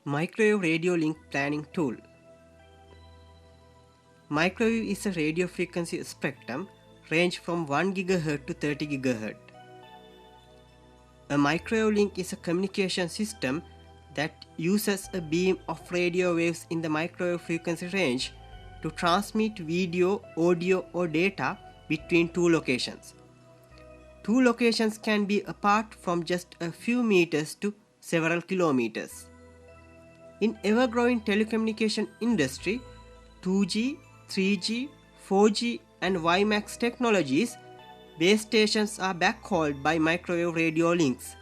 Microwave radio link planning tool. Microwave is a radio frequency spectrum range from 1 GHz to 30 GHz. A microwave link is a communication system that uses a beam of radio waves in the microwave frequency range to transmit video, audio, or data between two locations. Two locations can be apart from just a few meters to several kilometers. In ever-growing telecommunication industry, 2G, 3G, 4G, and WiMAX technologies, base stations are backhauled by microwave radio links.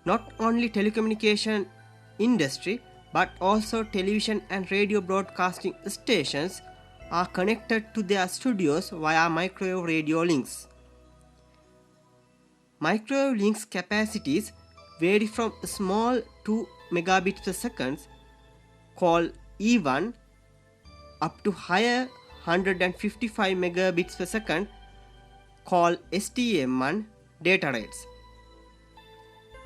Not only telecommunication industry, but also television and radio broadcasting stations are connected to their studios via microwave radio links. Microwave links capacities vary from small 2 megabits per second, called E1, up to higher 155 megabits per second, called STM1 data rates.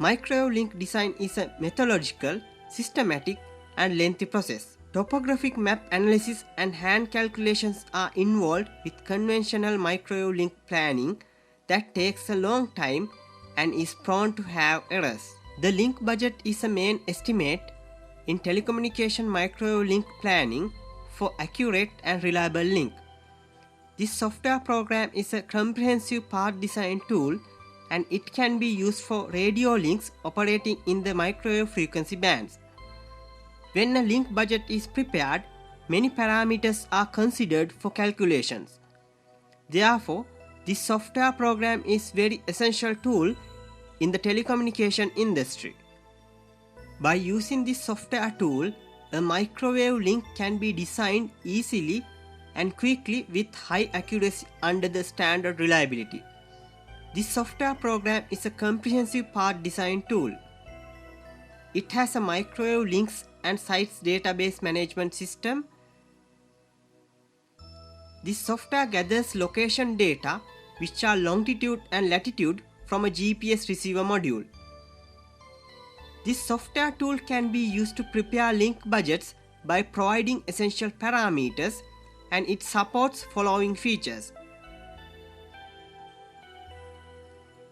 Microwave link design is a methodological, systematic, and lengthy process. Topographic map analysis and hand calculations are involved with conventional microwave link planning that takes a long time and is prone to have errors. The link budget is a main estimate in telecommunication microwave link planning for accurate and reliable link. This software program is a comprehensive part design tool, and it can be used for radio links operating in the microwave frequency bands. When a link budget is prepared, many parameters are considered for calculations. Therefore, this software program is a very essential tool in the telecommunication industry. By using this software tool, a microwave link can be designed easily and quickly with high accuracy under the standard reliability. This software program is a comprehensive part design tool. It has a microwave links and sites database management system. This software gathers location data, which are longitude and latitude, from a GPS receiver module. This software tool can be used to prepare link budgets by providing essential parameters, and it supports following features: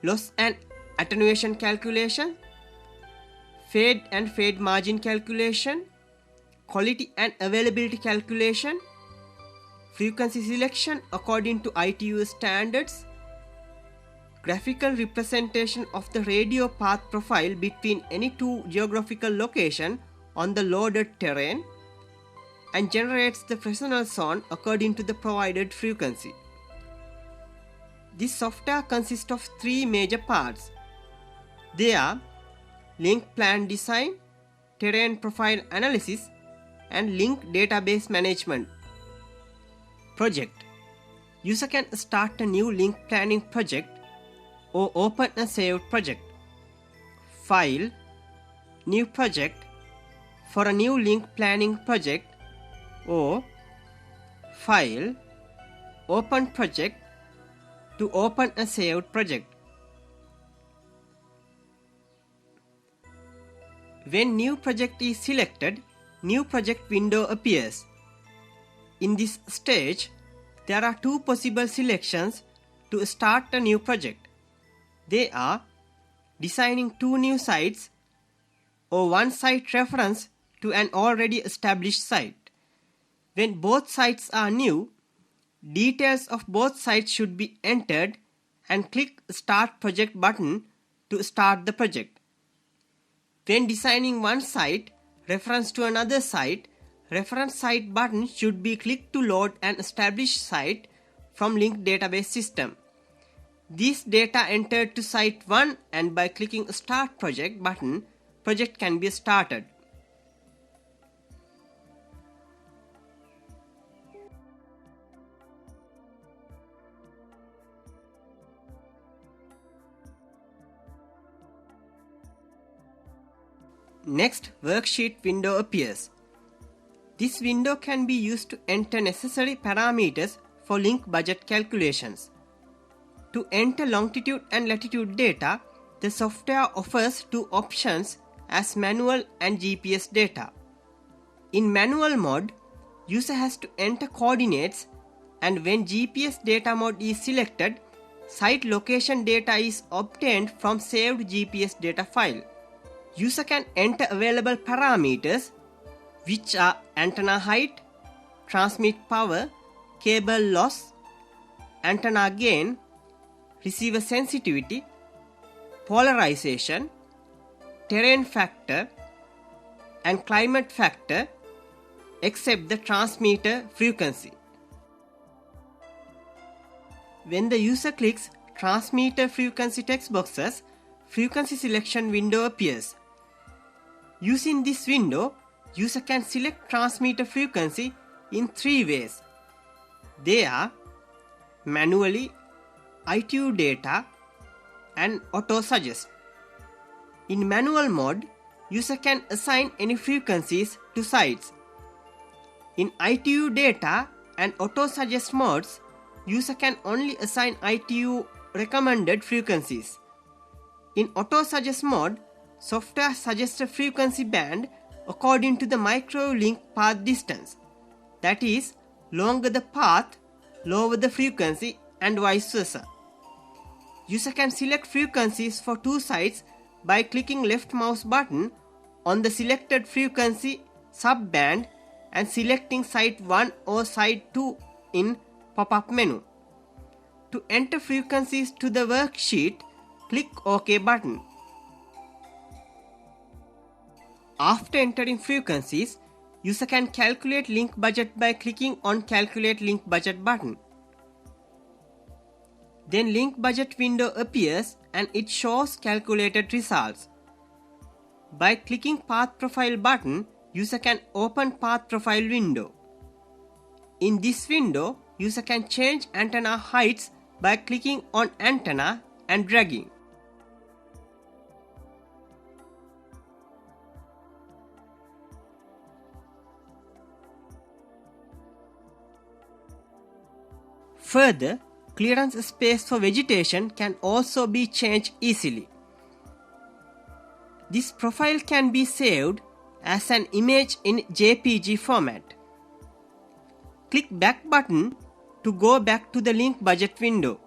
loss and attenuation calculation, fade and fade margin calculation, quality and availability calculation, frequency selection according to ITU standards, graphical representation of the radio path profile between any two geographical locations on the loaded terrain, and generates the Fresnel zone according to the provided frequency. This software consists of three major parts. They are link plan design, terrain profile analysis, and link database management. Project. User can start a new link planning project or open a saved project. File, new project for a new link planning project, or File, open project to open a saved project. When new project is selected, new project window appears. In this stage, there are two possible selections to start a new project. They are designing two new sites or one site reference to an already established site. When both sites are new, details of both sites should be entered and click Start Project button to start the project. When designing one site reference to another site, reference site button should be clicked to load an established site from link database system. These data entered to site 1, and by clicking Start Project button, project can be started. Next, worksheet window appears. This window can be used to enter necessary parameters for link budget calculations. To enter longitude and latitude data, the software offers two options as manual and GPS data. In manual mode, user has to enter coordinates, and when GPS data mode is selected, site location data is obtained from saved GPS data file. User can enter available parameters, which are antenna height, transmit power, cable loss, antenna gain, receiver sensitivity, polarization, terrain factor, and climate factor, except the transmitter frequency. When the user clicks transmitter frequency text boxes, frequency selection window appears. Using this window, user can select transmitter frequency in 3 ways. They are manually, ITU data, and auto suggest. In manual mode, user can assign any frequencies to sites. In ITU data and auto suggest modes, user can only assign ITU recommended frequencies. In auto suggest mode, software suggests a frequency band according to the microwave link path distance. That is, longer the path, lower the frequency, and vice versa. User can select frequencies for 2 sites by clicking left mouse button on the selected frequency subband and selecting site 1 or site 2 in pop-up menu. To enter frequencies to the worksheet, click OK button. After entering frequencies, user can calculate link budget by clicking on Calculate Link Budget button. Then link budget window appears and it shows calculated results. By clicking Path Profile button, user can open Path Profile window. In this window, user can change antenna heights by clicking on antenna and dragging. Further, clearance space for vegetation can also be changed easily. This profile can be saved as an image in JPG format. Click Back button to go back to the link budget window.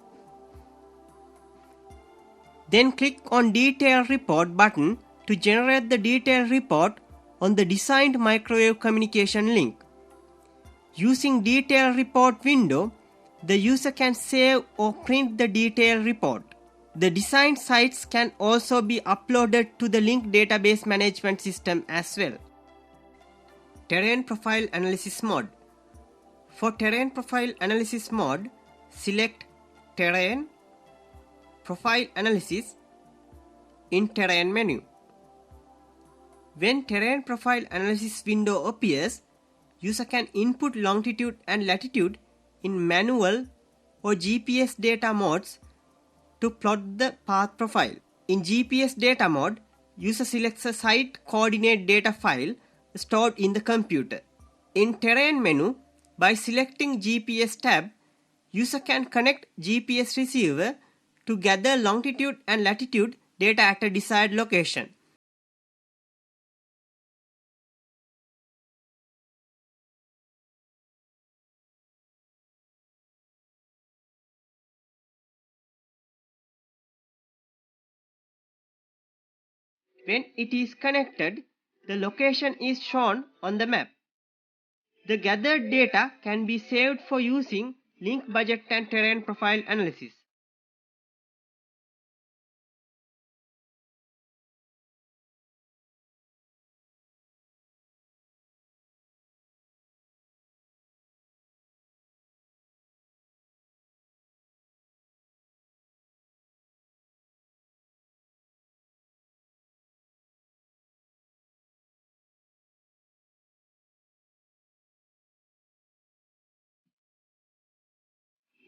Then click on Detail Report button to generate the detailed report on the designed microwave communication link. Using Detail Report window, the user can save or print the detailed report. The designed sites can also be uploaded to the link database management system as well. Terrain Profile Analysis mode. For Terrain Profile Analysis mode, select Terrain, Profile Analysis in Terrain menu. When Terrain Profile Analysis window appears, user can input longitude and latitude in manual or GPS data modes to plot the path profile. In GPS data mode, user selects a site coordinate data file stored in the computer. In Terrain menu, by selecting GPS tab, user can connect GPS receiver to gather longitude and latitude data at a desired location. When it is connected, the location is shown on the map. The gathered data can be saved for using link budget and terrain profile analysis.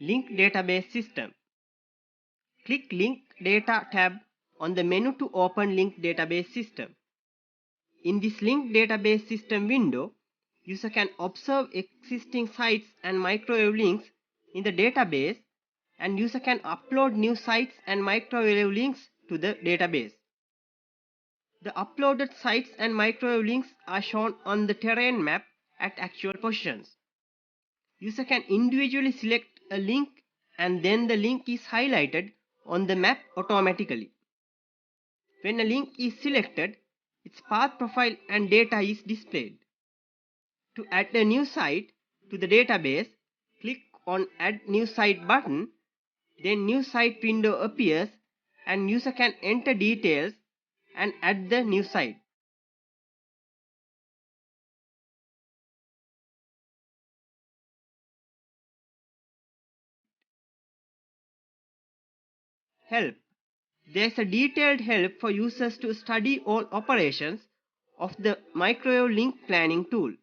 Link Database System. Click Link Data tab on the menu to open Link Database System. In this Link Database System window, user can observe existing sites and microwave links in the database, and user can upload new sites and microwave links to the database. The uploaded sites and microwave links are shown on the terrain map at actual positions. User can individually select a link and then the link is highlighted on the map automatically. When a link is selected, its path profile and data is displayed. To add a new site to the database, click on Add New Site button, then New Site window appears and user can enter details and add the new site. Help. There is a detailed help for users to study all operations of the microwave link planning tool.